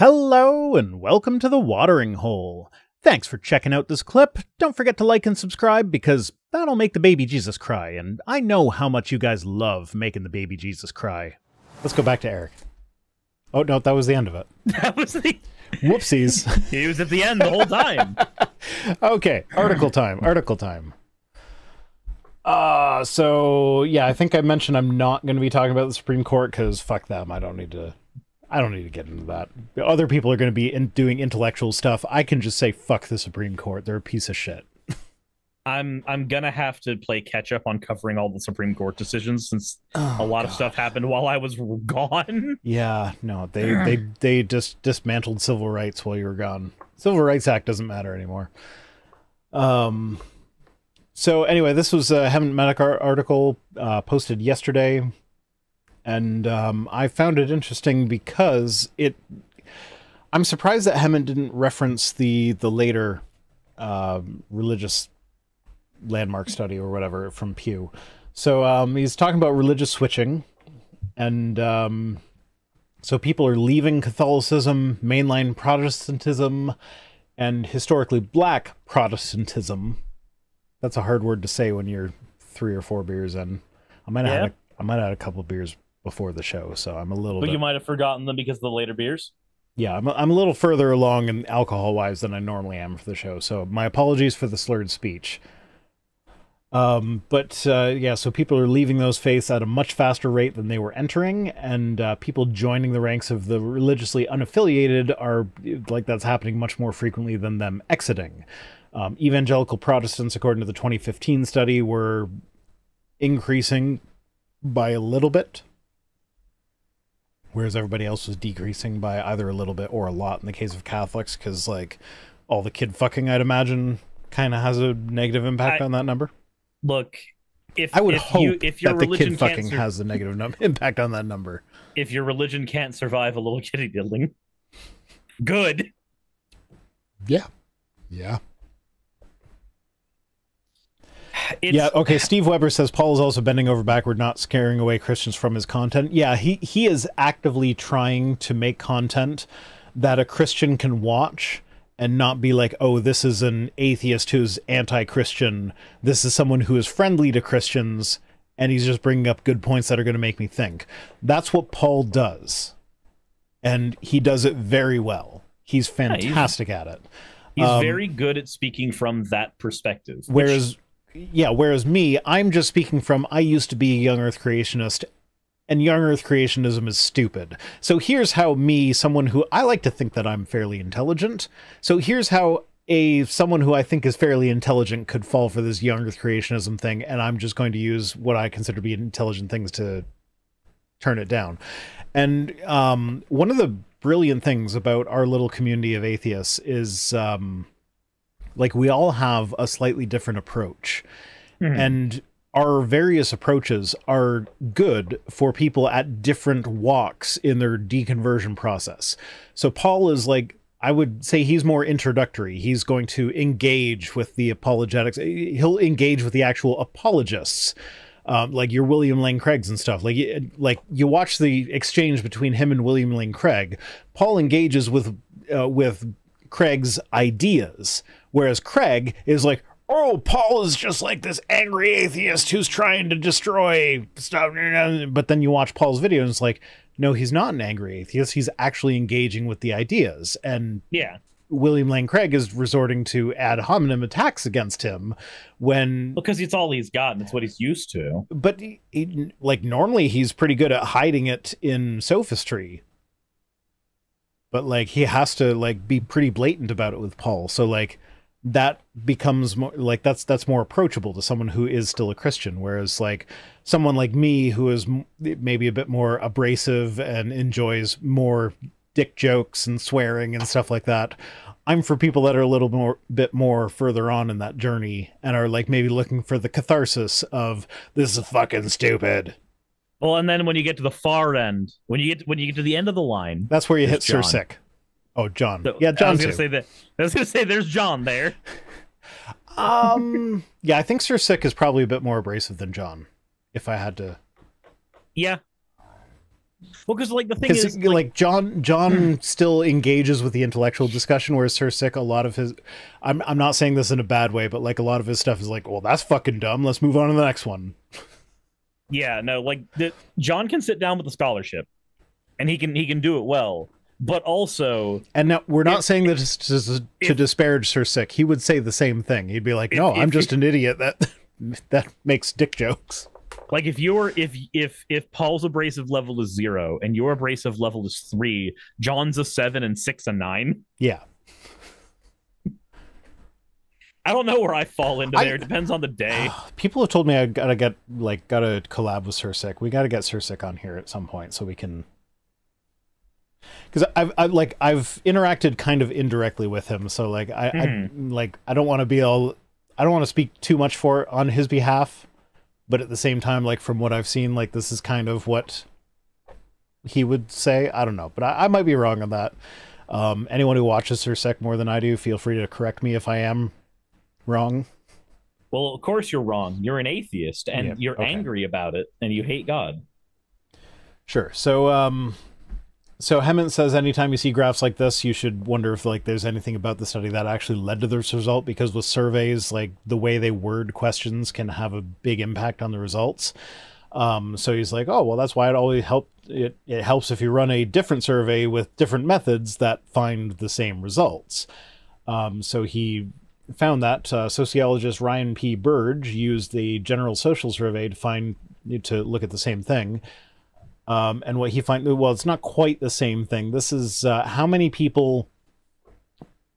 Hello and welcome to The Watering Hole. Thanks for checking out this clip. Don't forget to like and subscribe because that'll make the baby Jesus cry, and I know how much you guys love making the baby Jesus cry. Let's go back to Eric. Oh no, that was the end of it. That was the... Whoopsies. He was at the end the whole time. Okay, article time. So yeah, I think I mentioned I'm not going to be talking about the Supreme Court because fuck them. I don't need to get into that. Other people are going to be doing intellectual stuff. I can just say fuck the Supreme Court. They're a piece of shit. I'm gonna have to play catch up on covering all the Supreme Court decisions since a lot of stuff happened while I was gone. Yeah, no, they just dismantled civil rights while you were gone. Civil Rights Act doesn't matter anymore. So anyway, this was a Hemant Medic article posted yesterday, and I found it interesting because I'm surprised that Hemant didn't reference the later religious landmark study or whatever from Pew. So he's talking about religious switching, and so people are leaving Catholicism, mainline Protestantism, and historically black Protestantism. That's a hard word to say when you're 3 or 4 beers in. I might have had a couple of beers before the show, so I'm a little But bit... you might have forgotten them because of the later beers. Yeah, I'm a little further along in alcohol-wise than I normally am for the show, so my apologies for the slurred speech. Yeah, so people are leaving those faiths at a much faster rate than they were entering, and people joining the ranks of the religiously unaffiliated are, like, that's happening much more frequently than them exiting. Evangelical Protestants, according to the 2015 study, were increasing by a little bit, whereas everybody else was decreasing by either a little bit or a lot in the case of Catholics, because, like, all the kid fucking, I'd imagine, kind of has a negative impact on that number. Look, if your that the kid fucking has a negative impact on that number. If your religion can't survive a little kitty diddling, good. Yeah. Yeah, okay, Steve Weber says Paul is also bending over backward, not scaring away Christians from his content. Yeah, he is actively trying to make content that a Christian can watch and not be like, oh, this is an atheist who's anti-Christian. This is someone who is friendly to Christians, and he's just bringing up good points that are going to make me think. That's what Paul does, and he does it very well. He's fantastic at it. He's very good at speaking from that perspective. Whereas me, I'm just speaking from, I used to be a young earth creationist, and young earth creationism is stupid. So here's how someone who, I like to think that I'm fairly intelligent, so here's how someone who I think is fairly intelligent could fall for this young earth creationism thing, and I'm just going to use what I consider to be intelligent things to turn it down. And one of the brilliant things about our little community of atheists is... like, we all have a slightly different approach, and our various approaches are good for people at different walks in their deconversion process. So Paul is, like, I would say he's more introductory. He's going to engage with the apologetics. He'll engage with the actual apologists, like your William Lane Craigs and stuff. Like you watch the exchange between him and William Lane Craig. Paul engages with Craig's ideas, whereas Craig is like, oh, Paul is just like this angry atheist who's trying to destroy stuff. But then you watch Paul's video and it's like, no, he's not an angry atheist. He's actually engaging with the ideas. And yeah, William Lane Craig is resorting to ad hominem attacks against him because it's all he's got and it's what he's used to. But like, normally he's pretty good at hiding it in sophistry. But, like, he has to, like, be pretty blatant about it with Paul. So, like, that becomes more, like, that's more approachable to someone who is still a Christian. Whereas, like, someone like me who is maybe a bit more abrasive and enjoys more dick jokes and swearing and stuff like that, I'm for people that are a bit more further on in that journey and are, like, maybe looking for the catharsis of, this is fucking stupid. Well, and then when you get to the far end, when you get to the end of the line, that's where you hit Sir Sick. Oh, John. So, yeah, John. I was gonna say there's John there. Yeah, I think Sir Sick is probably a bit more abrasive than John, if I had to. Yeah. Well, because like the thing Because is, like John still engages with the intellectual discussion, whereas Sir Sick, a lot of his, I'm not saying this in a bad way, but like a lot of his stuff is like, well, that's fucking dumb. Let's move on to the next one. yeah, no, like John can sit down with the scholarship, and he can do it well. But also, and now we're not saying that to disparage Sir Sick. He would say the same thing. He'd be like, no, I'm just an idiot that makes dick jokes. Like if Paul's abrasive level is 0 and your abrasive level is 3, John's a 7 and 6 a 9. Yeah. I don't know where I fall into there. It depends on the day. People have told me I gotta collab with Sir Sick. We gotta get Sir Sick on here at some point so we can. Because I've interacted kind of indirectly with him, so like I don't want to be all. I don't want to speak too much on his behalf. But at the same time, like from what I've seen, like this is kind of what he would say. I don't know, but I might be wrong on that. Anyone who watches Sir Sec more than I do, feel free to correct me if I am wrong. Well, of course you're wrong. You're an atheist, and you're angry about it, and you hate God. Sure. So Hemant says anytime you see graphs like this, you should wonder if like there's anything about the study that actually led to this result, because with surveys, like the way they word questions can have a big impact on the results. So he's like, oh, well, that's why it helps if you run a different survey with different methods that find the same results. So he found that sociologist Ryan P. Burge used the General Social Survey to look at the same thing. And what he well, it's not quite the same thing. This is how many people,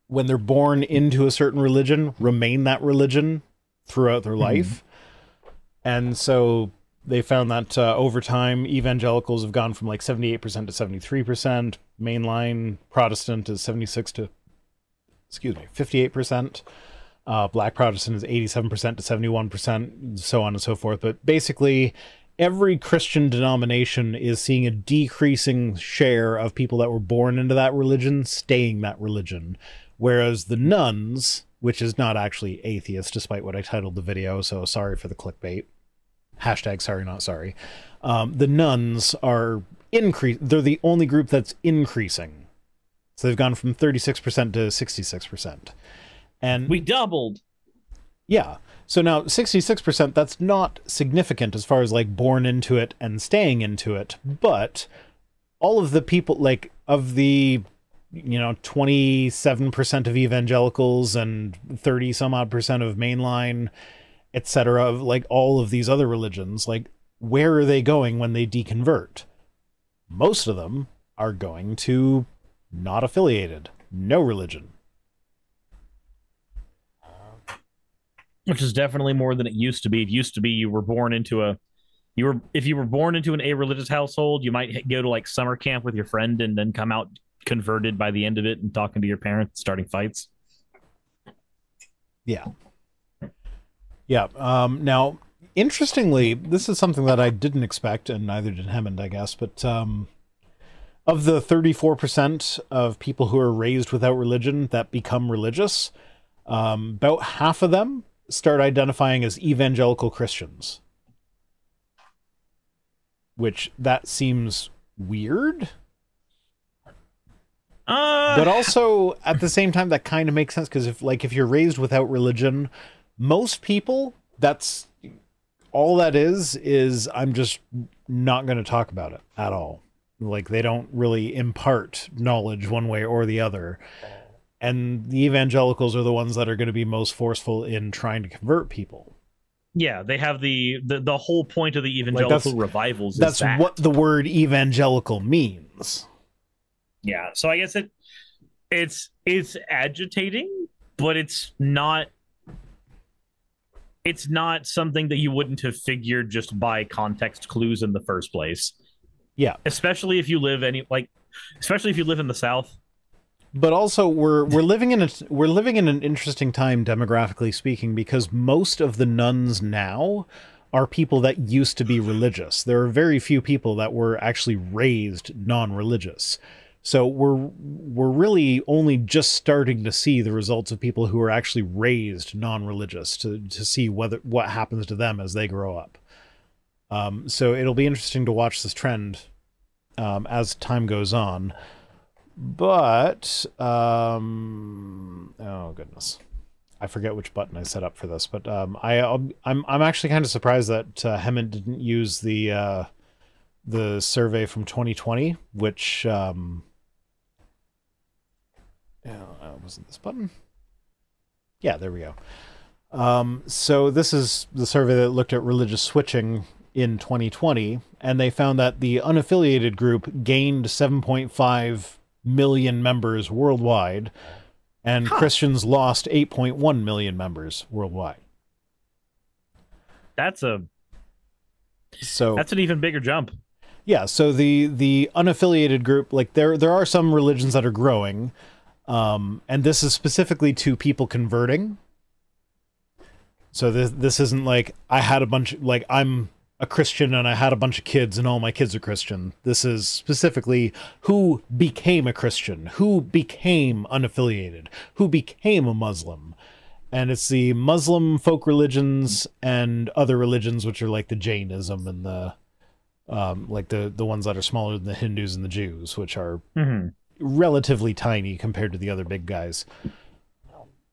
when they're born into a certain religion, remain that religion throughout their life. And so they found that over time, evangelicals have gone from like 78% to 73%. Mainline Protestant is 58%. Black Protestant is 87% to 71%, so on and so forth. But basically, every Christian denomination is seeing a decreasing share of people that were born into that religion staying that religion. Whereas the nuns, which is not actually atheist, despite what I titled the video, so sorry for the clickbait. Hashtag sorry, not sorry. The nuns are they're the only group that's increasing. So they've gone from 36% to 66%. And we doubled. Yeah. So now 66%, that's not significant as far as like born into it and staying into it, but all of the people, like of the 27% of evangelicals and 30 some odd percent of mainline, etc., of like all of these other religions, like where are they going when they deconvert? Most of them are going to not affiliated, no religion. Which is definitely more than it used to be. It used to be you were born into if you were born into an a-religious household, you might go to like summer camp with your friend and then come out converted by the end of it and talking to your parents, starting fights. Yeah. Yeah. Now, interestingly, this is something that I didn't expect, and neither did Hammond, I guess, but of the 34% of people who are raised without religion that become religious, about half of them start identifying as evangelical Christians. Which, that seems weird. But also, at the same time, that kind of makes sense, because if you're raised without religion, most people, that's all that is I'm just not going to talk about it at all. Like, they don't really impart knowledge one way or the other. And the evangelicals are the ones that are going to be most forceful in trying to convert people. Yeah, they have the whole point of the evangelical revivals. That's what the word evangelical means. Yeah, so I guess it's agitating, but it's not something that you wouldn't have figured just by context clues in the first place. Yeah, especially if you live in the South. But also, we're living in an interesting time demographically speaking, because most of the nuns now are people that used to be religious. There are very few people that were actually raised non-religious. So we're really only just starting to see the results of people who are actually raised non-religious to see what happens to them as they grow up. So it'll be interesting to watch this trend as time goes on. But oh goodness, I forget which button I set up for this. But I'm actually kind of surprised that Hemant didn't use the survey from 2020, which wasn't this button. Yeah, there we go. So this is the survey that looked at religious switching in 2020, and they found that the unaffiliated group gained 7.5 million members worldwide, and Christians lost 8.1 million members worldwide. That's an even bigger jump. Yeah, so the unaffiliated group, like there are some religions that are growing, and this is specifically to people converting. So this isn't like I had a bunch, like I'm a Christian and I had a bunch of kids and all my kids are Christian. This is specifically who became a Christian, who became unaffiliated, who became a Muslim. And it's the Muslim folk religions and other religions, which are like the Jainism and the like the ones that are smaller than the Hindus and the Jews, which are relatively tiny compared to the other big guys.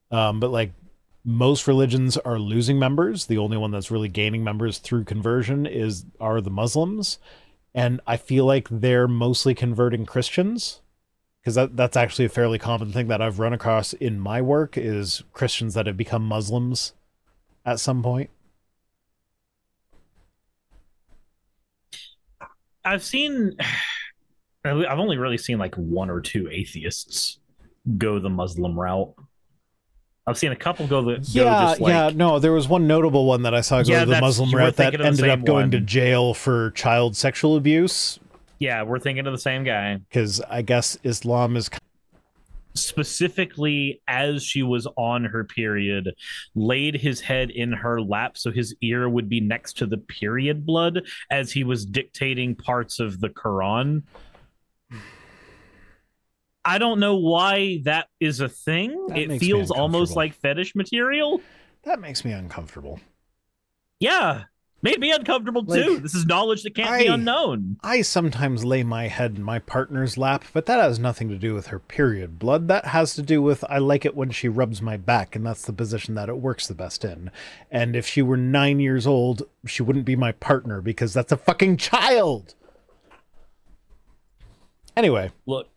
But like most religions are losing members. The only one that's really gaining members through conversion are the Muslims. And I feel like they're mostly converting Christians, because that's actually a fairly common thing that I've run across in my work, is Christians that have become Muslims at some point. I've only really seen like one or two atheists go the Muslim route. I've seen a couple go no, there was one notable one that I saw go the Muslim route that ended up going to jail for child sexual abuse. Yeah, we're thinking of the same guy. Because I guess Islam is... Specifically, as she was on her period, laid his head in her lap so his ear would be next to the period blood as he was dictating parts of the Quran. I don't know why that is a thing. It feels almost like fetish material. That makes me uncomfortable. Yeah, made me uncomfortable too. This is knowledge that can't be unknown. I sometimes lay my head in my partner's lap, but that has nothing to do with her period blood. That has to do with I like it when she rubs my back, and that's the position that it works the best in. And if she were 9 years old, she wouldn't be my partner because that's a fucking child. Anyway. Look.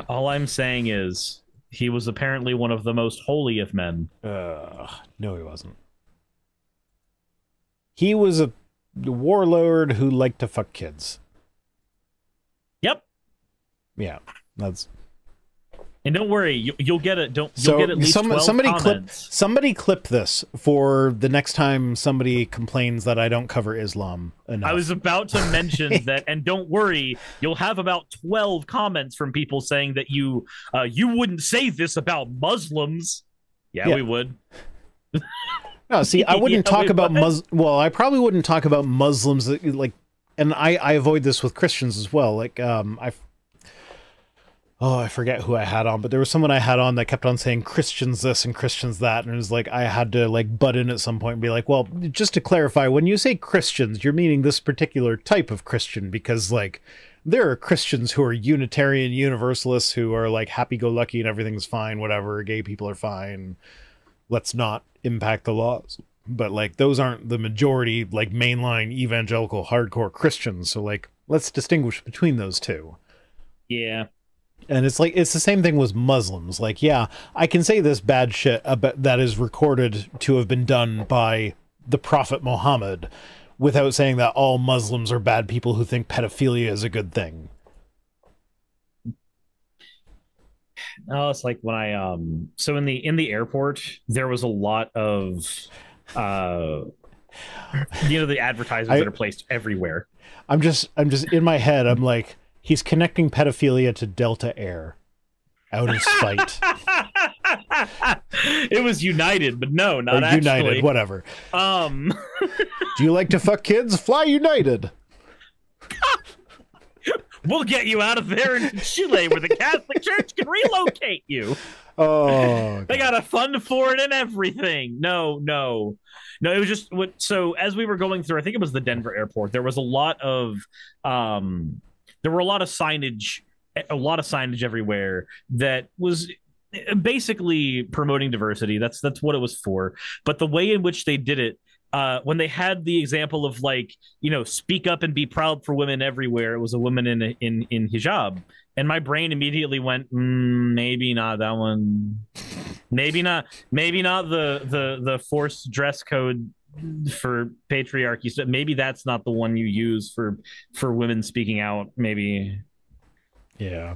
All I'm saying is he was apparently one of the most holy of men. No, he wasn't. He was a warlord who liked to fuck kids. Yep. Yeah, that's... And don't worry, you'll get it. You'll get at least 12 comments. Somebody clip this for the next time somebody complains that I don't cover Islam enough. I was about to mention that, and don't worry, you'll have about 12 comments from people saying that you wouldn't say this about Muslims. Yeah. We would. No, see, I wouldn't talk about Well, I probably wouldn't talk about Muslims like, and I avoid this with Christians as well. Like, I forget who I had on, but there was someone I had on that kept on saying Christians this and Christians that, and it was like I had to like butt in at some point and be like, well, just to clarify, when you say Christians, you're meaning this particular type of Christian, because like there are Christians who are Unitarian Universalists who are like happy-go-lucky and everything's fine, whatever, gay people are fine, let's not impact the laws. But like those aren't the majority, like mainline evangelical hardcore Christians, so like let's distinguish between those two. Yeah. And it's like, it's the same thing with Muslims. Like, yeah, I can say this bad shit about, that is recorded to have been done by the Prophet Muhammad, without saying that all Muslims are bad people who think pedophilia is a good thing. Oh, it's like when I so in the airport there was a lot of the advertisements that are placed everywhere. I'm just in my head, I'm like, he's connecting pedophilia to Delta Air out of spite. It was United, but no, not or United, actually. Whatever. Do you like to fuck kids? Fly United. We'll get you out of there in Chile where the Catholic Church can relocate you. Oh, they got a fund for it and everything. No, it was just what. So as we were going through, I think it was the Denver airport, there was a lot of there were a lot of signage everywhere that was basically promoting diversity. That's what it was for. But the way in which they did it, when they had the example of like, speak up and be proud for women everywhere, it was a woman in hijab, and my brain immediately went, maybe not that one, maybe not the forced dress code for patriarchy. So maybe that's not the one you use for women speaking out. Maybe. Yeah.